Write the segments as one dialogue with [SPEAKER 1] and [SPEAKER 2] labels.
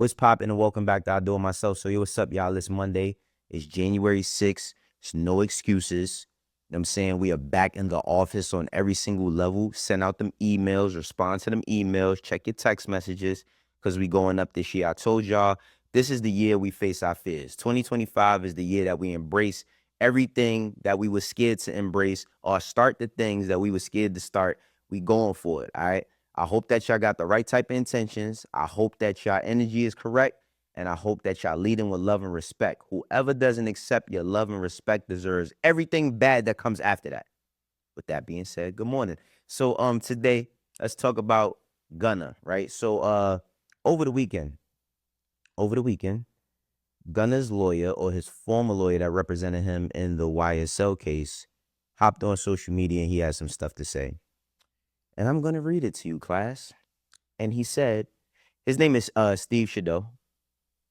[SPEAKER 1] What's poppin' and welcome back to I Do It Myself. So, yo, what's up, y'all? It's Monday. It's January 6th. It's no excuses. You know what I'm saying? We are back in the office on every single level. Send out them emails, respond to them emails, check your text messages because we going up this year. I told y'all this is the year we face our fears. 2025 is the year that we embrace everything that we were scared to embrace or start the things that we were scared to start. We going for it, all right? I hope that y'all got the right type of intentions. I hope that y'all energy is correct. And I hope that y'all leading with love and respect. Whoever doesn't accept your love and respect deserves everything bad that comes after that. With that being said, good morning. So today, let's talk about Gunna, right? So over the weekend, Gunna's lawyer or his former lawyer that represented him in the YSL case hopped on social media and he had some stuff to say. And I'm going to read it to you, class. And he said, his name is Steve Shadow.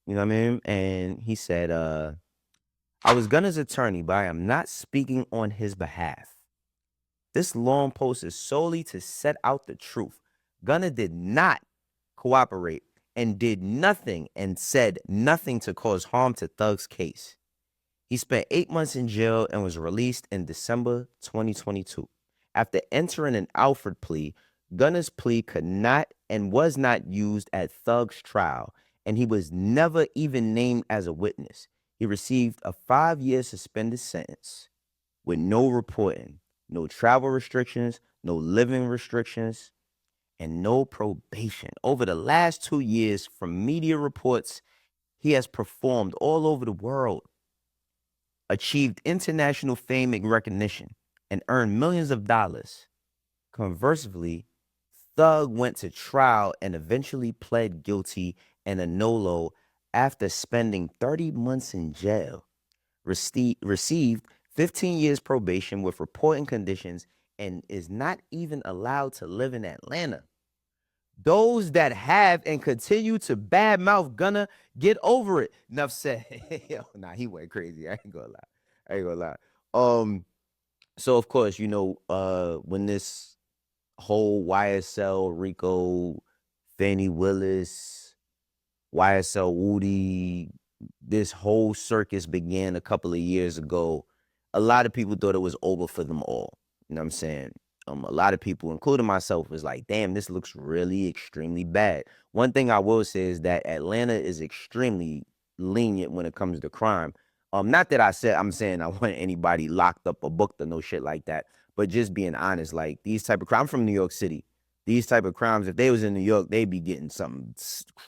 [SPEAKER 1] You know what I mean? And he said, I was Gunna's attorney, but I am not speaking on his behalf. This long post is solely to set out the truth. Gunna did not cooperate and did nothing and said nothing to cause harm to Thug's case. He spent 8 months in jail and was released in December 2022. After entering an Alford plea, Gunna's plea could not and was not used at Thug's trial, and he was never even named as a witness. He received a 5-year suspended sentence with no reporting, no travel restrictions, no living restrictions, and no probation. Over the last 2 years, from media reports, he has performed all over the world, achieved international fame and recognition, and earned millions of dollars. Conversely, Thug went to trial and eventually pled guilty and a nolo after spending 30 months in jail, received 15 years probation with reporting conditions, and is not even allowed to live in Atlanta. Those that have and continue to badmouth Gunna, get over it. Enough said. Yo, nah, he went crazy. I ain't gonna lie. So of course, when this whole YSL Rico, Fannie Willis, YSL Woody, this whole circus began a couple of years ago, a lot of people thought it was over for them all. You know what I'm saying? A lot of people, including myself, was like, damn, this looks really extremely bad. One thing I will say is that Atlanta is extremely lenient when it comes to crime. Not that I'm saying I want anybody locked up or booked or no shit like that, but just being honest, like these type of crimes, I'm from New York City. These type of crimes, if they was in New York, they'd be getting something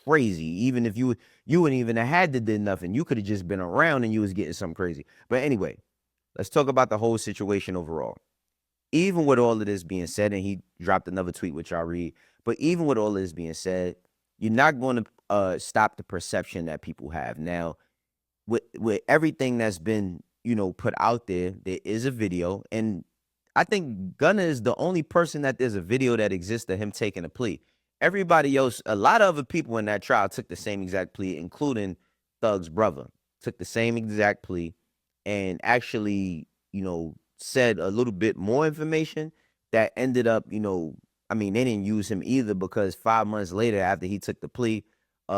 [SPEAKER 1] crazy. Even if you wouldn't even have had to do nothing. You could have just been around and you was getting something crazy. But anyway, let's talk about the whole situation overall. Even with all of this being said, and he dropped another tweet, which I'll read, but even with all of this being said, you're not going to stop the perception that people have. Now, with everything that's been, put out there, there is a video, and I think Gunna is the only person that there's a video that exists of him taking a plea. Everybody else, a lot of other people in that trial took the same exact plea, including Thug's brother, took the same exact plea and actually, said a little bit more information that ended up, I mean, they didn't use him either because 5 months later after he took the plea,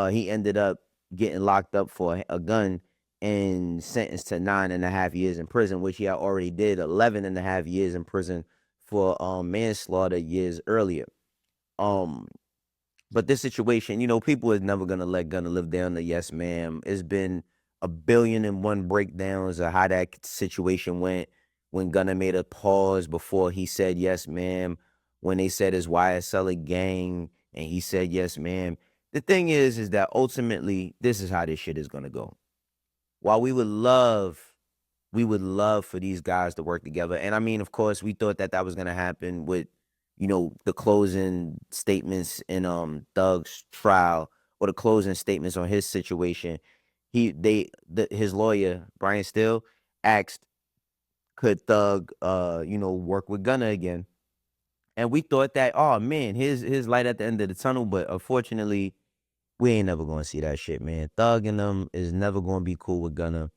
[SPEAKER 1] he ended up getting locked up for a gun and sentenced to 9.5 years in prison, which he had already did 11.5 years in prison for manslaughter years earlier. But this situation, people is never gonna let Gunna live down the yes, ma'am. It's been 1,000,000,001 breakdowns of how that situation went when Gunna made a pause before he said yes, ma'am. When they said his YSL a gang and he said yes, ma'am. The thing is that ultimately this is how this shit is gonna go. While we would love for these guys to work together. And I mean, of course, we thought that was gonna happen with, the closing statements in Thug's trial or the closing statements on his situation. His lawyer, Brian Steele, asked, could Thug work with Gunna again? And we thought that, oh man, his light at the end of the tunnel, but unfortunately, we ain't never gonna see that shit, man. Thug and them is never gonna be cool with Gunna.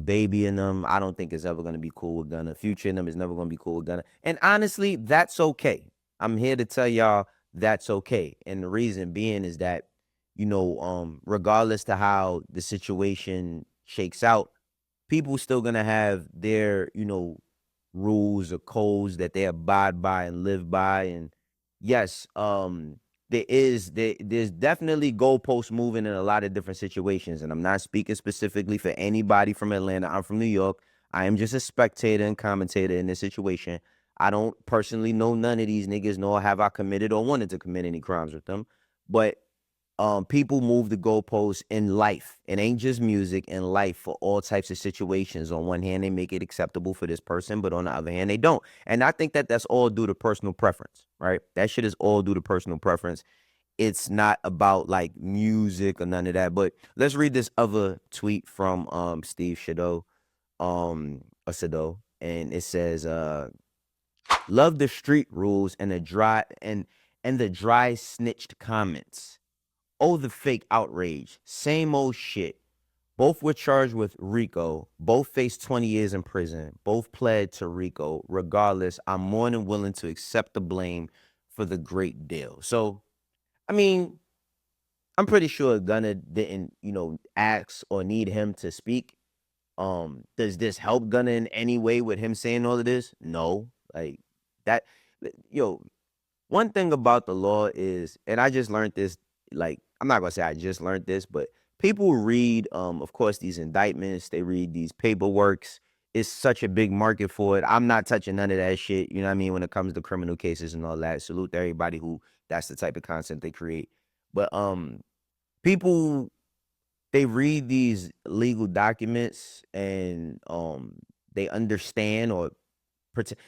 [SPEAKER 1] Baby and them, I don't think is ever gonna be cool with Gunna. Future and them is never gonna be cool with Gunna. And honestly, that's okay. I'm here to tell y'all that's okay. And the reason being is that regardless to how the situation shakes out, people still gonna have their, rules or codes that they abide by and live by. And yes, there's definitely goalposts moving in a lot of different situations. And I'm not speaking specifically for anybody from Atlanta. I'm from New York. I am just a spectator and commentator in this situation. I don't personally know none of these niggas, nor have I committed or wanted to commit any crimes with them. But people move the goalposts in life. It ain't just music, in life, for all types of situations. On one hand, they make it acceptable for this person, but on the other hand, they don't. And I think that that's all due to personal preference, right? That shit is all due to personal preference. It's not about like music or none of that. But let's read this other tweet from Steve Shadow, or Sado, and it says, love the street rules and the dry snitched comments. Oh, the fake outrage. Same old shit. Both were charged with RICO. Both faced 20 years in prison. Both pled to RICO. Regardless, I'm more than willing to accept the blame for the great deal. So, I mean, I'm pretty sure Gunna didn't, ask or need him to speak. Does this help Gunna in any way with him saying all of this? No. Like that, yo, one thing about the law is, and I just learned this, like, I'm not gonna say I just learned this, but people read, of course, these indictments, they read these paperworks. It's such a big market for it. I'm not touching none of that shit, you know what I mean, when it comes to criminal cases and all that. Salute to everybody who that's the type of content they create. But people, they read these legal documents and they understand or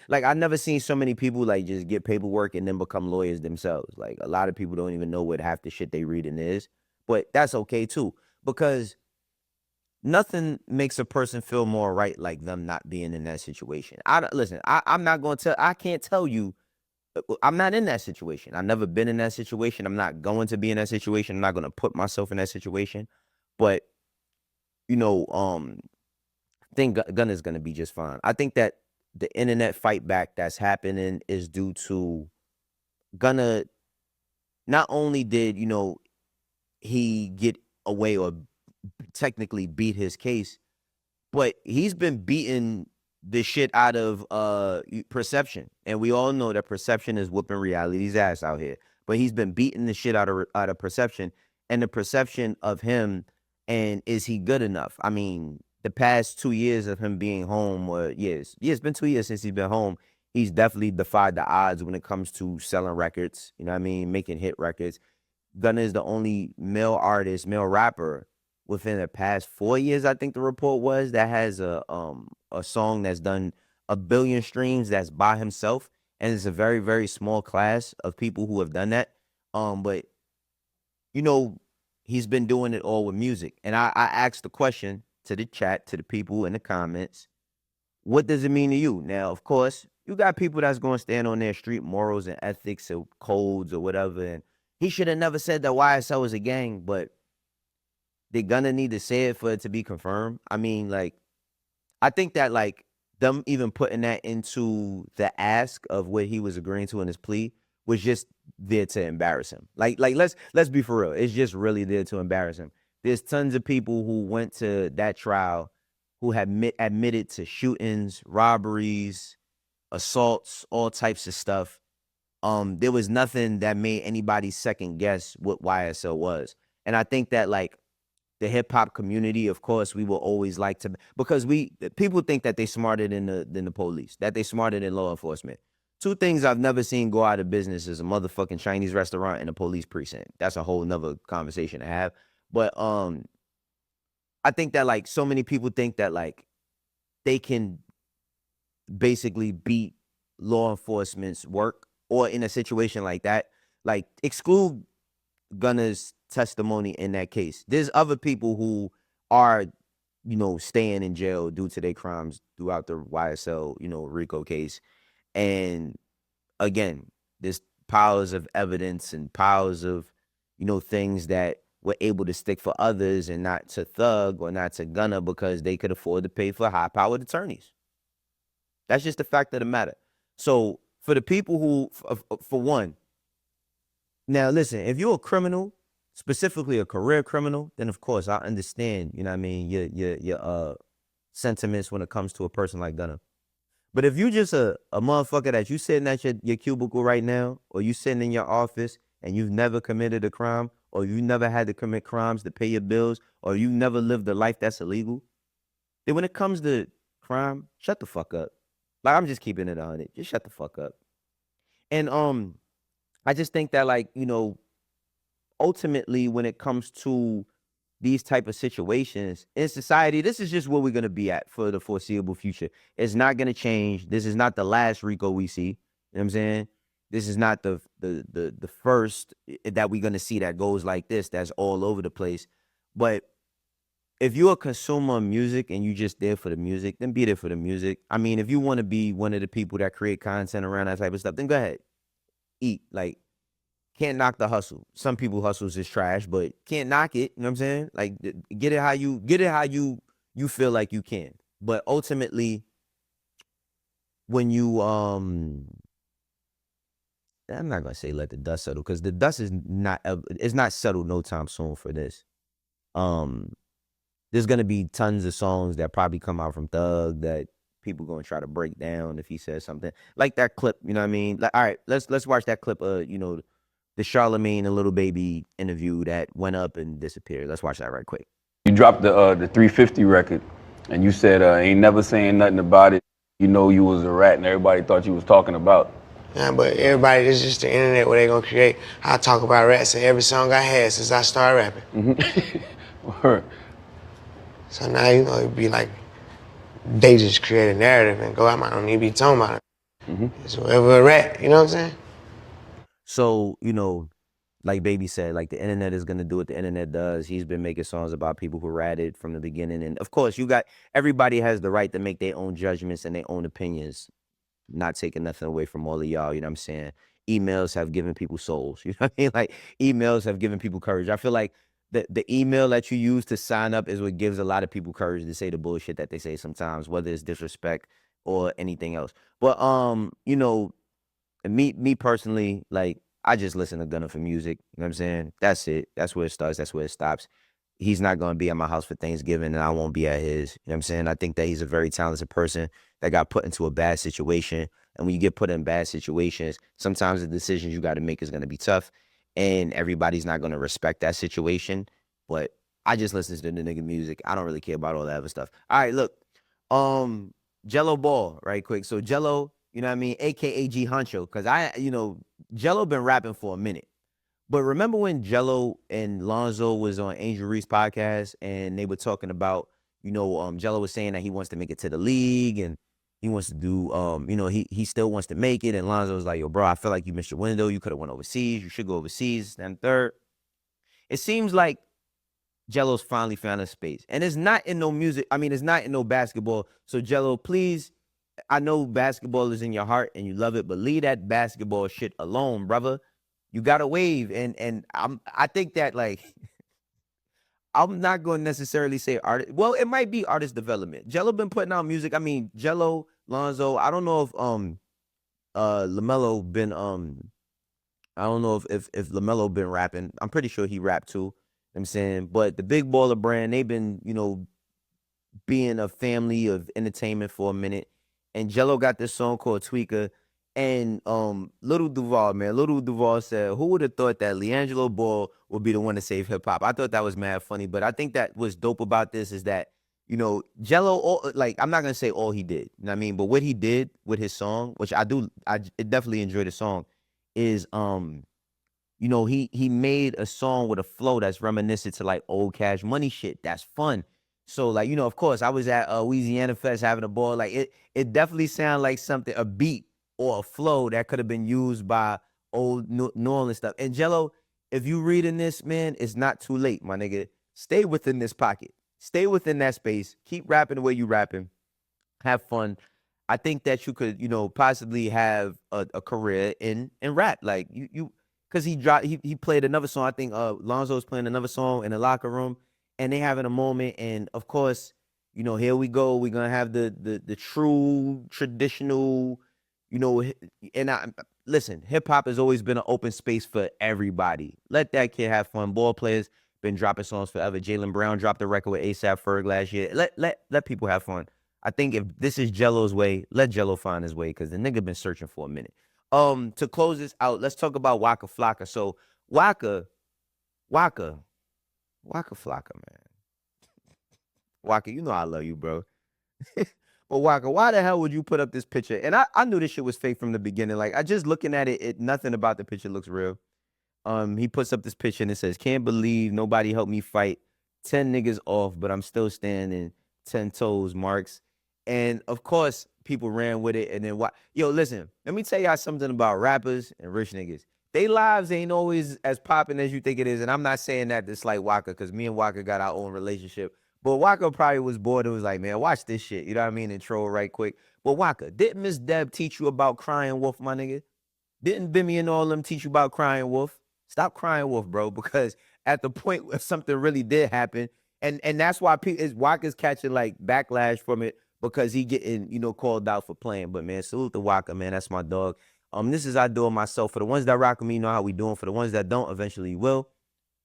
[SPEAKER 1] like, I never seen so many people like just get paperwork and then become lawyers themselves. Like, a lot of people don't even know what half the shit they reading is, but that's okay too, because nothing makes a person feel more right like them not being in that situation. Listen. I'm not going to. I can't tell you. I'm not in that situation. I've never been in that situation. I'm not going to be in that situation. I'm not going to put myself in that situation. But you know, I think Gunna's going to be just fine. I think that the internet fight back that's happening is due to Gunna. Not only did he get away or technically beat his case, but he's been beating the shit out of Perception, and we all know that Perception is whooping Reality's ass out here. But he's been beating the shit out of Perception, and the perception of him, and is he good enough? I mean, the past 2 years of him being home, or it's been 2 years since he's been home. He's definitely defied the odds when it comes to selling records. You know what I mean? Making hit records. Gunna is the only male artist, male rapper within the past 4 years, I think the report was, that has a song that's done 1 billion streams that's by himself. And it's a very, very small class of people who have done that. But you know, he's been doing it all with music. And I asked the question to the chat, to the people in the comments, what does it mean to you? Now, of course, you got people that's going to stand on their street morals and ethics or codes or whatever. And he should have never said that YSL was a gang, but they're gonna need to say it for it to be confirmed. I mean, like, I think that like them even putting that into the ask of what he was agreeing to in his plea was just there to embarrass him. Like let's be for real. It's just really there to embarrass him. There's tons of people who went to that trial who have admitted to shootings, robberies, assaults, all types of stuff. There was nothing that made anybody second guess what YSL was. And I think that like the hip hop community, of course, we will always like to, because people think that they smarter than the police, that they smarter than law enforcement. Two things I've never seen go out of business is a motherfucking Chinese restaurant and a police precinct. That's a whole nother conversation to have. But I think that like so many people think that like they can basically beat law enforcement's work, or in a situation like that, like exclude Gunna's testimony in that case. There's other people who are, staying in jail due to their crimes throughout the YSL, RICO case. And again, there's piles of evidence and piles of, things that were able to stick for others and not to Thug or not to Gunna because they could afford to pay for high-powered attorneys. That's just the fact of the matter. So for the people who, for one, now listen, if you're a criminal, specifically a career criminal, then of course I understand, you know what I mean, your sentiments when it comes to a person like Gunna. But if you just a motherfucker that you sitting at your cubicle right now, or you sitting in your office and you've never committed a crime, or you never had to commit crimes to pay your bills, or you never lived a life that's illegal, then when it comes to crime, shut the fuck up. Like, I'm just keeping it on it. Just shut the fuck up. And I just think that, like, you know, ultimately when it comes to these type of situations in society, this is just where we're gonna be at for the foreseeable future. It's not gonna change. This is not the last Rico we see. You know what I'm saying? This is not the first that we're gonna see that goes like this, that's all over the place. But if you're a consumer of music and you just there for the music, then be there for the music. I mean, if you want to be one of the people that create content around that type of stuff, then go ahead. Eat. Like, can't knock the hustle. Some people hustles is trash, but can't knock it. You know what I'm saying? Like, get it how you feel like you can. But ultimately, when you I'm not gonna say let the dust settle, because the dust is not it's not settled no time soon for this. There's gonna be tons of songs that probably come out from Thug that people gonna try to break down if he says something like that clip. You know what I mean? Like, all right, let's watch that clip. You know, the Charlemagne and Lil Baby interview that went up and disappeared. Let's watch that right quick.
[SPEAKER 2] You dropped the 350 record, and you said ain't never saying nothing about it. You know you was a rat, and everybody thought you was talking about.
[SPEAKER 3] Yeah, but everybody, this is just the internet where they gonna create. I talk about rats in every song I had since I started rapping.
[SPEAKER 2] Word.
[SPEAKER 3] So now, you know, it'd be like, they just create a narrative and go, I might not need to be talking about it. It's whatever a rat, you know what I'm saying?
[SPEAKER 1] So, you know, like Baby said, like, the internet is gonna do what the internet does. He's been making songs about people who ratted from the beginning. And of course, everybody has the right to make their own judgments and their own opinions. Not taking nothing away from all of y'all, you know what I'm saying? Emails have given people souls. You know what I mean? Like, emails have given people courage. I feel like the email that you use to sign up is what gives a lot of people courage to say the bullshit that they say sometimes, whether it's disrespect or anything else. But you know, me personally, like, I just listen to Gunna for music. You know what I'm saying? That's it. That's where it starts. That's where it stops. He's not going to be at my house for Thanksgiving, and I won't be at his. You know what I'm saying? I think that he's a very talented person that got put into a bad situation. And when you get put in bad situations, sometimes the decisions you got to make is going to be tough, and everybody's not going to respect that situation. But I just listen to the nigga music. I don't really care about all that other stuff. All right, look. Gelo Ball, right quick. So Gelo, you know what I mean, aka G Huncho, because Gelo been rapping for a minute. But remember when Gelo and Lonzo was on Angel Reese podcast and they were talking about, Gelo was saying that he wants to make it to the league and he wants to do, he still wants to make it. And Lonzo was like, yo, bro, I feel like you missed your window. You could have went overseas. You should go overseas. And third, it seems like Gelo's finally found a space. And it's not in no music. I mean, it's not in no basketball. So Gelo, please, I know basketball is in your heart and you love it, but leave that basketball shit alone, brother. You got to wave. And I think that, like, I'm not going to necessarily say artist. Well, it might be artist development. Gelo been putting out music. I mean, Gelo, Lonzo, I don't know if LaMelo been I don't know if LaMelo been rapping. I'm pretty sure he rapped too. You know what I'm saying, but the Big Baller brand, they've been, being a family of entertainment for a minute. And Gelo got this song called Tweaker. And Little Duval said, who would have thought that LiAngelo Ball would be the one to save hip hop? I thought that was mad funny, but I think that what's dope about this is that, Gelo, like, I'm not gonna say all he did, you know what I mean? But what he did with his song, which I definitely enjoy the song, is he made a song with a flow that's reminiscent to, like, old Cash Money shit. That's fun. So, like, of course, I was at Louisiana Fest having a ball. Like, it definitely sounded like something, a beat or a flow that could have been used by old New Orleans stuff. And Gelo, if you reading this, man, it's not too late, my nigga. Stay within this pocket. Stay within that space. Keep rapping the way you rapping. Have fun. I think that you could, possibly have a career in rap. Like, because he played another song. I think Lonzo's playing another song in the locker room, and they having a moment. And of course, here we go. We're gonna have the true traditional, and listen, hip hop has always been an open space for everybody. Let that kid have fun. Ball players been dropping songs forever. Jaylen Brown dropped a record with A$AP Ferg last year. Let people have fun. I think if this is Gelo's way, let Gelo find his way, because the nigga been searching for a minute. To close this out, let's talk about Waka Flocka. So Waka Flocka, man. Waka, you know I love you, bro. But Waka, why the hell would you put up this picture? And I knew this shit was fake from the beginning. Like, I just looking at it, nothing about the picture looks real. He puts up this picture and it says, "Can't believe nobody helped me fight 10 niggas off, but I'm still standing 10 toes, marks." And of course, people ran with it. And then what? Yo, listen, let me tell y'all something about rappers and rich niggas. They lives ain't always as popping as you think it is. And I'm not saying that to slight Waka, because me and Waka got our own relationship. But Waka probably was bored and was like, man, watch this shit. You know what I mean? And troll right quick. But Waka, didn't Miss Deb teach you about crying wolf, my nigga? Didn't Bimmy and all them teach you about crying wolf? Stop crying wolf, bro, because at the point where something really did happen, and that's why Waka's catching like backlash from it, because he getting, called out for playing. But man, salute to Waka, man. That's my dog. This is I do it myself. For the ones that rock with me, you know how we doing. For the ones that don't, eventually will.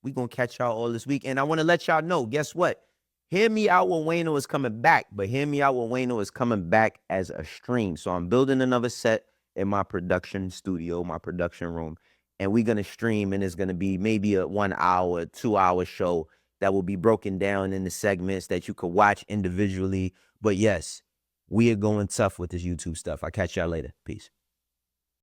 [SPEAKER 1] We gonna catch y'all all this week. And I want to let y'all know, guess what? Hear Me Out with Wayno is coming back, but Hear Me Out with Wayno is coming back as a stream. So I'm building another set in my production studio, my production room, and we're going to stream, and it's going to be maybe a 1 hour, 2 hour show that will be broken down into segments that you could watch individually. But yes, we are going tough with this YouTube stuff. I'll catch y'all later. Peace.